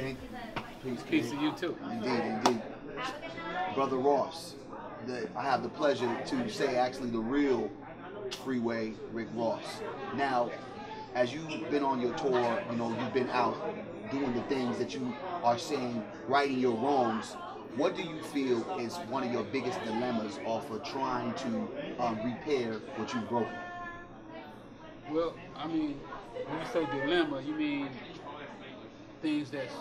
King. Peace, Peace King. to you too. Indeed, indeed. Brother Ross, I have the pleasure to say actually the real Freeway Rick Ross. Now, as you've been on your tour, you've been out doing the things that you are saying, righting your wrongs. What do you feel is one of your biggest dilemmas of trying to repair what you've broken? Well, I mean, when you say dilemma, you mean things that's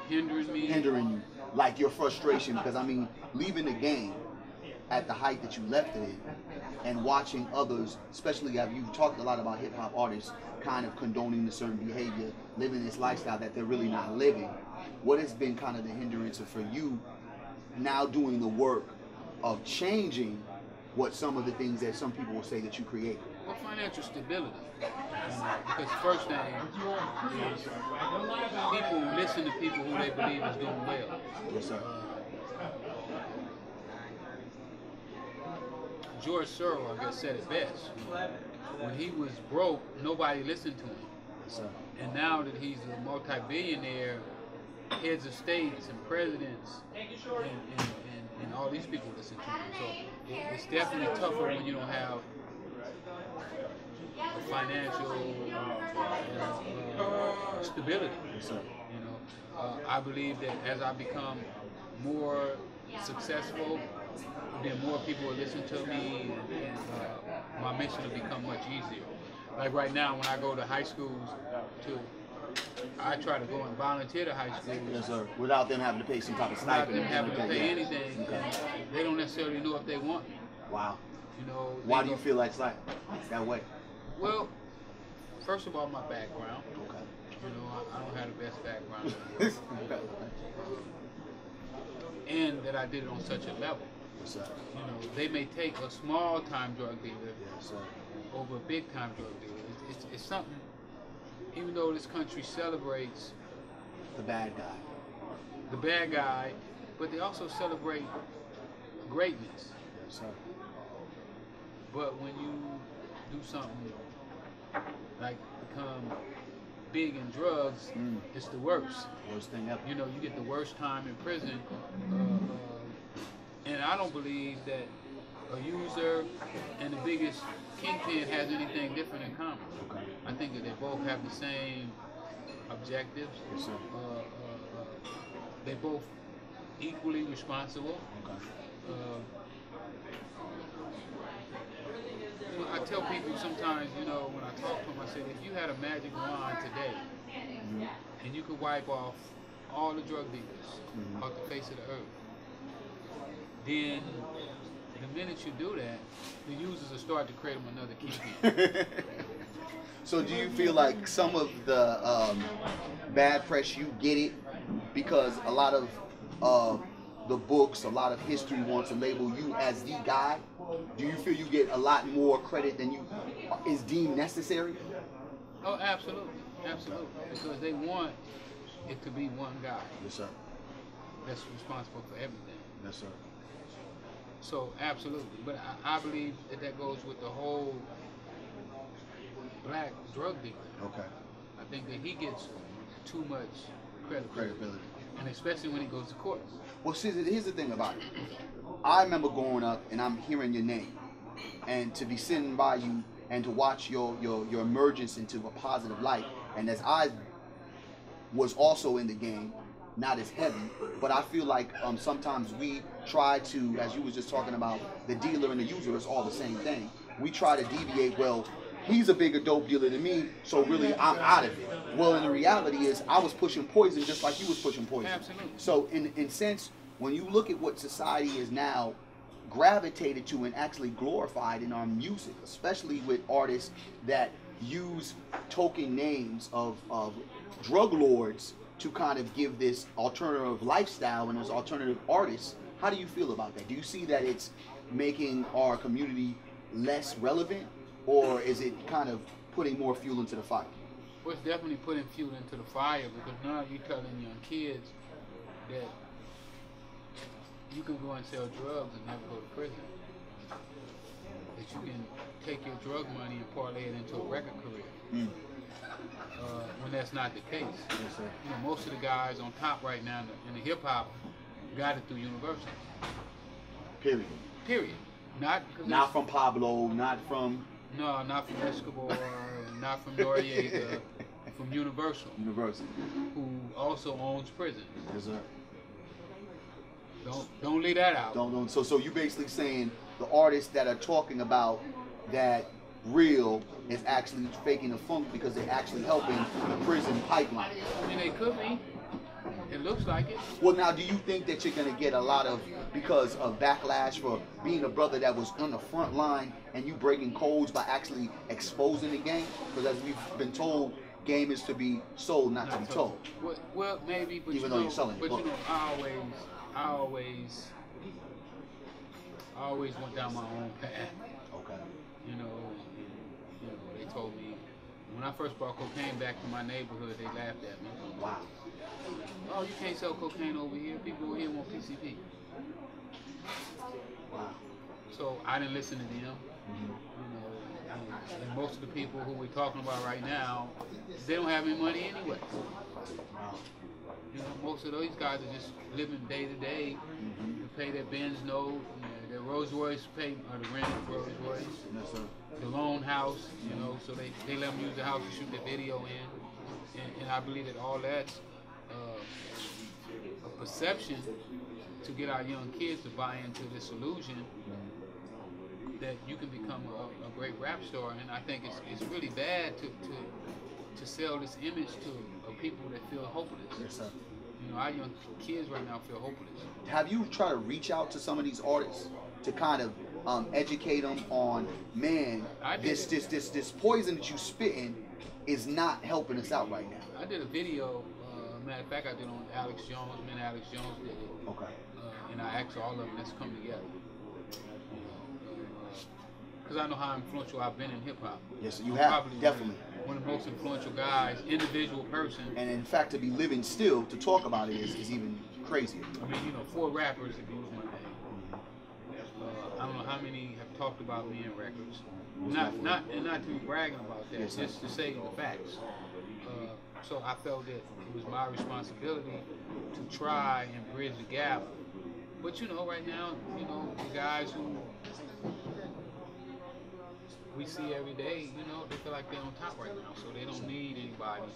hindering me? Hindering you, like your frustration, because I mean, leaving the game at the height that you left it in, and watching others, especially as you've talked a lot about hip hop artists, kind of condoning a certain behavior, living this lifestyle that they're really not living. What has been kind of the hindrance for you now doing the work of changing what some of the things that some people will say that you create? Well, financial stability. Because first thing is people listen to people who they believe is doing well. Yes, sir. George Searle, I guess, said it best. When he was broke, nobody listened to him. Yes, sir. And now that he's a multi-billionaire, heads of states and presidents and all these people listen to him. So it's definitely tougher when you don't have financial stability. Yes, sir. I believe that as I become more successful, then more people will listen to me, and my mission will become much easier. Like right now, when I go to high schools, I try to go and volunteer to high schools. Yes, sir. Without them having to pay some type of Without stipend. them having to pay anything. Okay. They don't necessarily know if they want me. Wow. Why do you feel like that way? Well, first of all, my background. Okay. I don't have the best background. And that I did it on such a level. Yes, sir. They may take a small time drug dealer Yes, sir. over a big time drug dealer. It's something. Even though this country celebrates the bad guy, but they also celebrate greatness. Yes, sir. But when you do something like become big in drugs, it's the worst. Worst thing ever. You get the worst time in prison. And I don't believe that a user and the biggest kingpin has anything different in common. Okay. I think that they both have the same objectives. Yes, sir. They both equally responsible. Okay. I tell people sometimes, when I talk to them, I say, if you had a magic wand today, and you could wipe off all the drug dealers off the face of the earth, then the minute you do that, the users will start to create them another kingpin. So do you feel like some of the bad press, you get it because a lot of the books, a lot of history wants to label you as the guy? Do you feel you get a lot more credit than is deemed necessary? Oh, absolutely. Absolutely. Because they want it to be one guy. Yes, sir. That's responsible for everything. Yes, sir. So, absolutely. But I believe that goes with the whole black drug dealer. Okay. I think that he gets too much credibility. And especially when he goes to court. Well, see, here's the thing about it. I remember growing up and I'm hearing your name, and to be sitting by you and to watch your emergence into a positive light. And as I was also in the game, not as heavy, but I feel like sometimes we try to, as you was just talking about, the dealer and the user is all the same thing. We try to deviate, well, he's a bigger dope dealer than me, so really I'm out of it. Well, and the reality is I was pushing poison just like you was pushing poison. Absolutely. So in sense, when you look at what society is now gravitated to and actually glorified in our music, especially with artists that use token names of drug lords to kind of give this alternative lifestyle and as alternative artists, how do you feel about that? Do you see that it's making our community less relevant, or is it kind of putting more fuel into the fire? Well, it's definitely putting fuel into the fire, because now you're telling young kids that you can go and sell drugs and never go to prison. That you can take your drug money and parlay it into a record career. When that's not the case. Yes, sir. You know, most of the guys on top right now in the hip hop got it through university. Period. Period. Not from Pablo, not from... No, not from Escobar, not from Noriega, from Universal. University. Who also owns prisons. Yes, sir. Don't leave that out. Don't. So you basically saying the artists that are talking about that real is actually faking the funk because they're actually helping the prison pipeline. I mean, they could be. It looks like it. Well, now, do you think that you're going to get a lot of, because of backlash for being a brother that was on the front line and you breaking codes by actually exposing the game? Because as we've been told, game is to be sold, not to be told. Well, maybe, but even though you're selling it. But you know, I always went down my own path. Okay. You know, they told me when I first brought cocaine back to my neighborhood, they laughed at me. Wow. Oh, you can't sell cocaine over here. People over here want PCP. Wow. So I didn't listen to them. You know, and most of the people who we're talking about right now, they don't have any money anyway. Wow. You know, most of those guys are just living day to day to pay their Benz note, their Rolls Royce pay, or the rent of Rolls Royce, Yes, sir. the loan house, you know, so they let them use the house to shoot their video in. And I believe that all that's a perception to get our young kids to buy into this illusion that you can become a great rap star. And I think it's really bad to sell this image to people that feel hopeless. Yes, sir. You know, our young kids right now feel hopeless. Have you tried to reach out to some of these artists to kind of educate them on, man, this poison that you spitting is not helping us out right now? I did a video, matter of fact, I did on Alex Jones, me and Alex Jones did it. Okay. And I asked all of them, let's come together. Because I know how influential I've been in hip hop. Yes, you have, definitely. One of the most influential guys, individual person. And in fact, to be living still, to talk about it is even crazier. I mean, you know, 4 rappers have used my name. I don't know how many have talked about me in records. Not to be bragging about that, yes, just to say the facts. So I felt that it was my responsibility to try and bridge the gap. But you know, right now, you know, the guys who we see every day, you know, they feel like they're on top right now, so they don't need anybody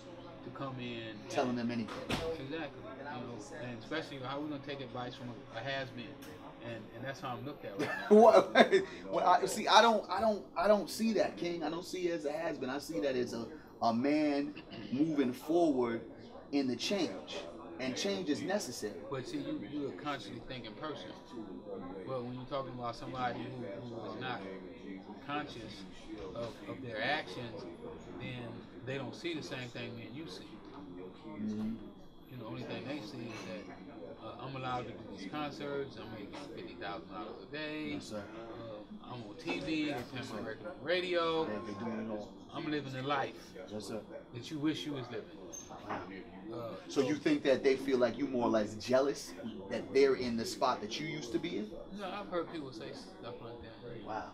to come in telling them anything. Exactly. You know, and especially how we're gonna take advice from a has-been, and that's how I'm looked at right now. Well, I don't see that, King. I don't see it as a has-been. I see that as a man moving forward in the change, and change is necessary. But see, you're a constantly thinking person. But when you're talking about somebody who is not conscious of their actions, then they don't see the same thing me and you see. You know, the only thing they see is that I'm allowed to do these concerts, I'm making $50,000 a day, yes, sir. I'm on TV, they play my record on radio, I'm living the life yes, sir. that you wish you was living. So you think that they feel like you more or less jealous that they're in the spot that you used to be in? No, I've heard people say stuff like that. Wow.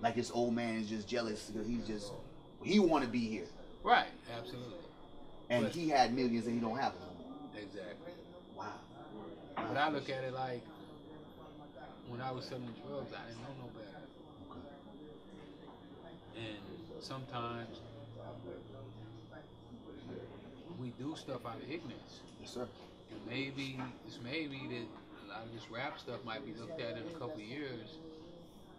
Like this old man is just jealous because he want to be here. Right, absolutely. And he had millions and he don't have them. Exactly. Wow. But I look at it like when I was selling drugs, I didn't know no better. Okay. And sometimes we do stuff out of ignorance. Yes, sir. And maybe that a lot of this rap stuff might be looked at in a couple of years.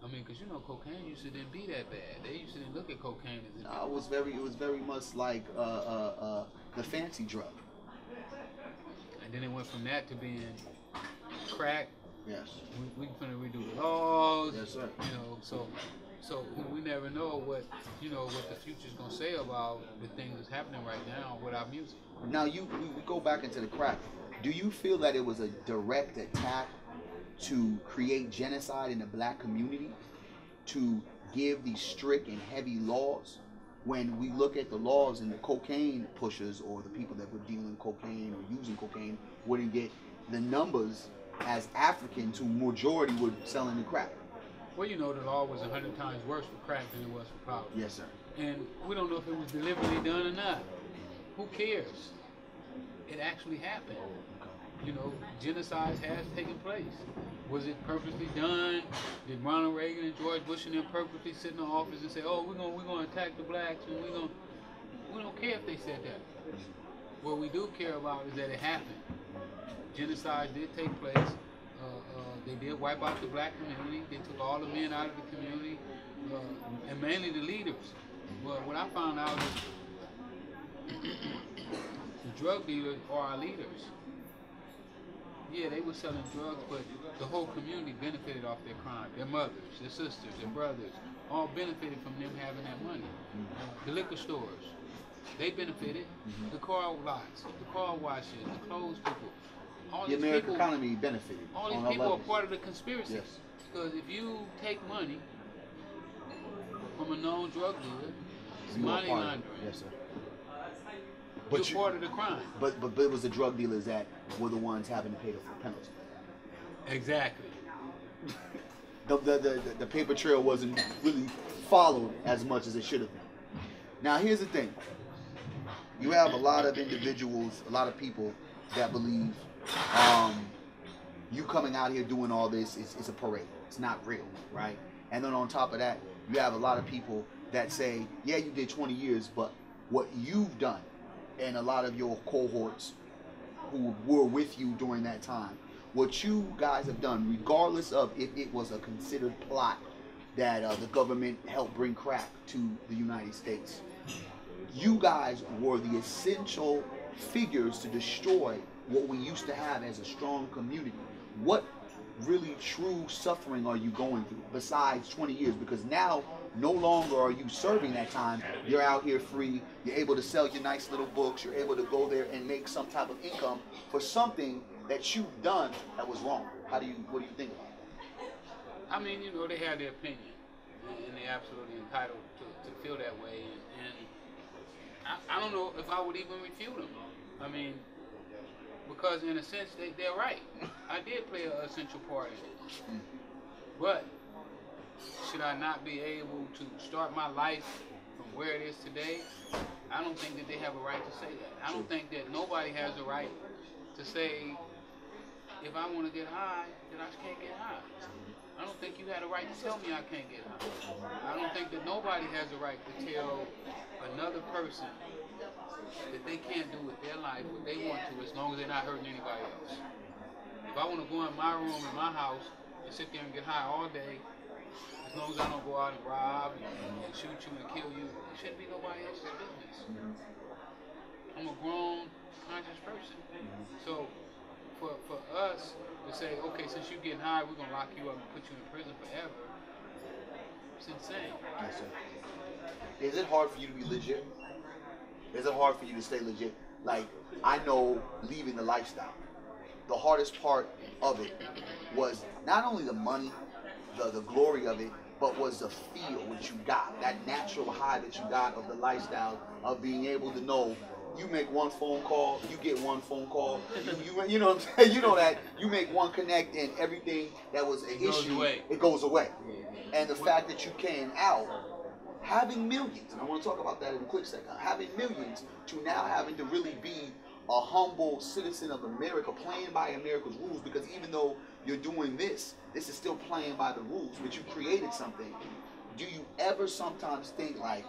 I mean, because you know, cocaine used to didn't be that bad. They used to didn't look at cocaine as it was very much like the fancy drug. And then it went from that to being crack. Yes. We finna redo the laws. Yes, sir. You know, so we never know what the future's gonna say about the things that's happening right now with our music. Now we go back into the crack. Do you feel that it was a direct attack to create genocide in the black community, to give these strict and heavy laws? When we look at the laws and the cocaine pushers or the people that were dealing cocaine or using cocaine wouldn't get the numbers as Africans who majority were selling the crack. Well, you know, the law was 100 times worse for crack than it was for powder. Yes, sir. And we don't know if it was deliberately done or not. Who cares? It actually happened. You know, genocide has taken place. Was it purposely done? Did Ronald Reagan and George Bush and them purposely sit in the office and say, "Oh, we're gonna attack the blacks," and we don't care if they said that. What we do care about is that it happened. Genocide did take place. They did wipe out the black community. They took all the men out of the community, and mainly the leaders. But what I found out is the drug dealers are our leaders. Yeah, they were selling drugs, but the whole community benefited off their crime. Their mothers, their sisters, their brothers, all benefited from them having that money. The liquor stores, they benefited. The car lots, the car washes, the clothes people. All The these American people, economy benefited. all these on all people are levels. part of the conspiracy. Yes. Because if you take money from a known drug dealer, it's You are money part of it. laundering. Yes, sir. You're part of the crime. But it was the drug dealers that were the ones having to pay the penalty. Exactly. The paper trail wasn't really followed as much as it should have been. Now here's the thing. You have a lot of individuals, a lot of people that believe you coming out here doing all this is a parade. It's not real, right? And then on top of that, you have a lot of people that say, yeah, you did 20 years, but what you've done and a lot of your cohorts who were with you during that time, what you guys have done, regardless of if it was a considered plot that the government helped bring crack to the United States, you guys were the essential figures to destroy what we used to have as a strong community. What really true suffering are you going through besides 20 years? Because now no longer are you serving that time. You're out here free. You're able to sell your nice little books. You're able to go there and make some type of income for something that you've done that was wrong. What do you think about it? I mean, you know, they have their opinion, and they're absolutely entitled to feel that way. And I don't know if I would even refute them. I mean, because in a sense, they're right. I did play an essential part in it. But should I not be able to start my life from where it is today? I don't think that they have a right to say that. I don't think that nobody has a right to say, if I want to get high, then I can't get high. I don't think you had a right to tell me I can't get high. I don't think that nobody has a right to tell another person that they can't do with their life what they want to, as long as they're not hurting anybody else. If I want to go in my room in my house and sit there and get high all day, as long as I don't go out and rob and shoot you and kill you, it shouldn't be nobody else's business. I'm a grown, conscious person. So for us to say, okay, since you're getting high, we're going to lock you up and put you in prison forever, it's insane. Yes, sir. Is it hard for you to be legit? Is it hard for you to stay legit? Like, I know leaving the lifestyle, the hardest part of it was not only the money, the glory of it, but was the feel that you got, that natural high that you got of the lifestyle, of being able to know you make one phone call, you get one phone call, you know what I'm saying? You know that you make one connect and everything that was an issue, it goes away. And the fact that you came out, having millions, and I want to talk about that in a quick second, having millions to now having to really be a humble citizen of America, playing by America's rules, because even though you're doing this is still playing by the rules, but you created something. Do you ever sometimes think like,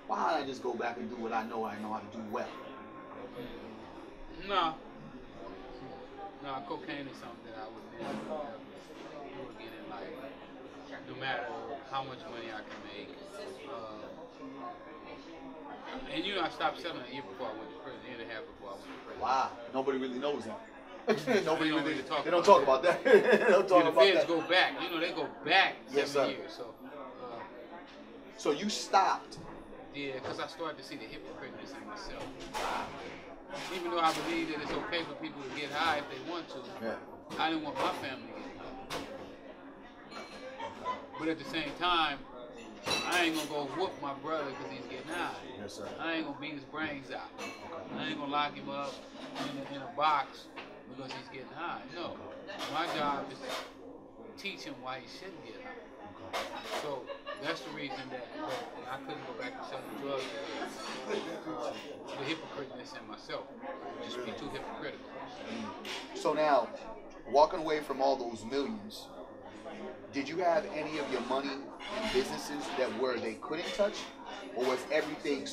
why don't I just go back and do what I know how to do well? No, cocaine is something that I would never do again in life, no matter how much money I can make. And you know, I stopped selling a year before I went to prison, a year and a half before I went to prison. Wow, nobody really knows that. They don't talk about that. They don't talk the about feds that. go back. You know, they go back 7 Yes, sir. years. So you stopped. Yeah, because I started to see the hypocriteness in myself. Even though I believe that it's okay for people to get high if they want to, I didn't want my family to get high. But at the same time, I ain't gonna go whoop my brother because he's getting high. Yes, sir. I ain't gonna beat his brains out. I ain't gonna lock him up in a box because he's getting high. No, my job is teach him why he shouldn't get high. So that's the reason that I couldn't go back to selling drugs. The hypocriteness in myself, just be too hypocritical. So now, walking away from all those millions, did you have any of your money in businesses that were they couldn't touch? Or was everything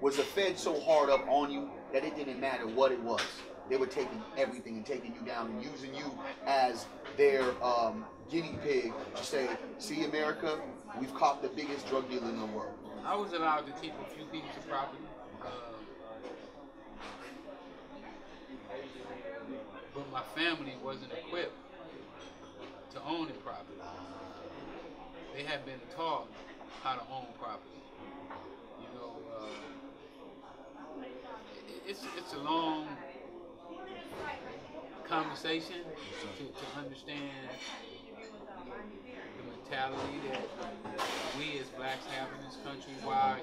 was the Fed so hard up on you that it didn't matter what it was? They were taking everything and taking you down and using you as their guinea pig to say, see, America, we've caught the biggest drug dealer in the world. I was allowed to keep a few pieces of property. But my family wasn't equipped to own the property. They had been taught how to own property. You know, it's a long conversation to understand the mentality that we as blacks have in this country, why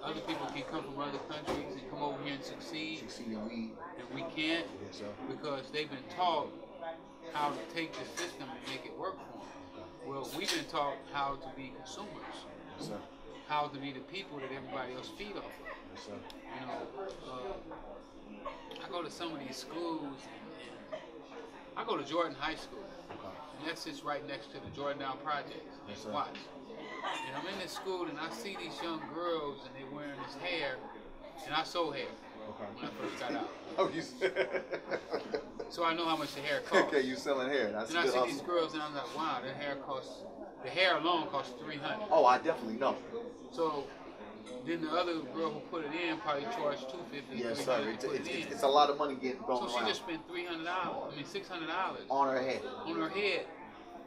other people can come from other countries and come over here and succeed and we can't, because they've been taught how to take the system and make it work for them. Well, we've been taught how to be consumers, how to be the people that everybody else feed off of. You know, I go to some of these schools, and I go to Jordan High School, and that sits right next to the Jordan Down Projects. Watch. And I'm in this school, and I see these young girls, and they're wearing this hair, and I sold hair when I first got out. Oh, you so I know how much the hair costs. Okay, you selling hair. That's and I see these girls, and I'm like, wow, their hair costs. The hair alone costs $300. Oh, I definitely know. So then the other girl who put it in probably charged $250. Yes, sir. It's a lot of money getting thrown around. So she just spent $600. On her head. On her head.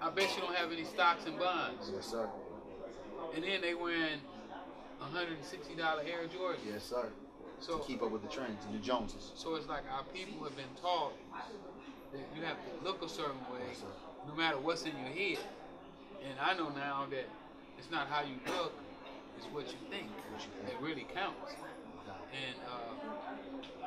I bet she don't have any stocks and bonds. Yes, sir. And then they wearing $160 Air Jordans. Yes, sir. So to keep up with the trends and the Joneses. So it's like our people have been taught that you have to look a certain way, no matter what's in your head. And I know now that it's not how you look, it's what you think that really counts. And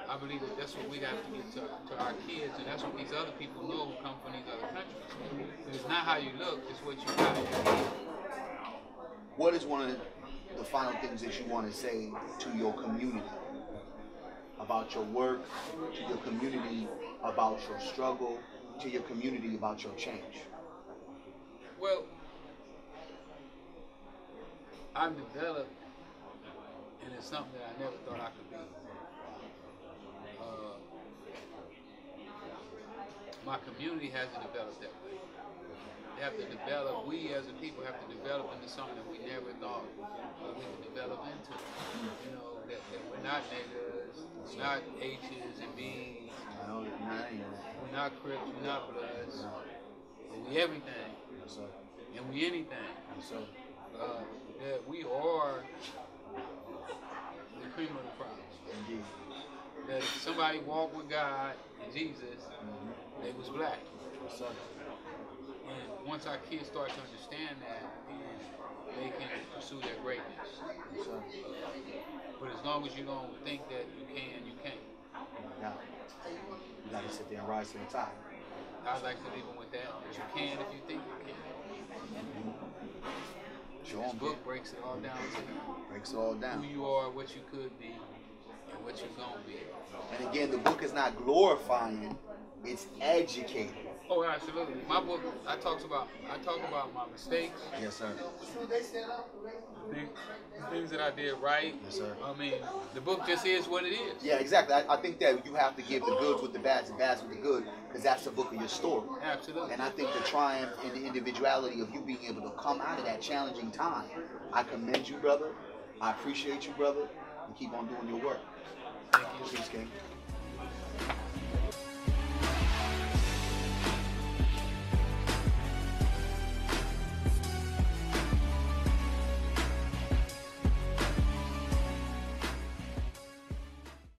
I believe that that's what we have to get to our kids, and that's what these other people know who come from these other countries. It's not how you look, it's what you got in your head. What is one of the final things that you want to say to your community about your work, to your community about your struggle, to your community about your change? Well, I'm developed, and it's something that I never thought I could be. My community hasn't developed that way. They have to develop, we as a people have to develop into something that we never thought we could develop into. You know, that we're not niggas, we're not H's and B's, we're not Crips, we're not Bloods, but we everything, and we anything. That we are the cream of the crop. Indeed. That if somebody walked with God and Jesus, they was black. And once our kids start to understand that, then they can pursue their greatness. But as long as you don't think that you can, you can't. Yeah. You gotta sit there and rise to the top. I'd like to leave them with that. But you can if you think you can. This book breaks it all down to you. Breaks it all down. Who you are, what you could be, and what you're gonna be. And again, the book is not glorifying, it's educating. Oh, absolutely. My book, I talk about my mistakes. Yes, sir. Things that I did right. Yes, sir. I mean, the book just is what it is. Yeah, exactly. I think that you have to give the goods with the bads and bads with the good, because that's the book of your story. Absolutely. And I think the triumph and the individuality of you being able to come out of that challenging time, I commend you, brother. I appreciate you, brother. And keep on doing your work. Thank you. Peace, King.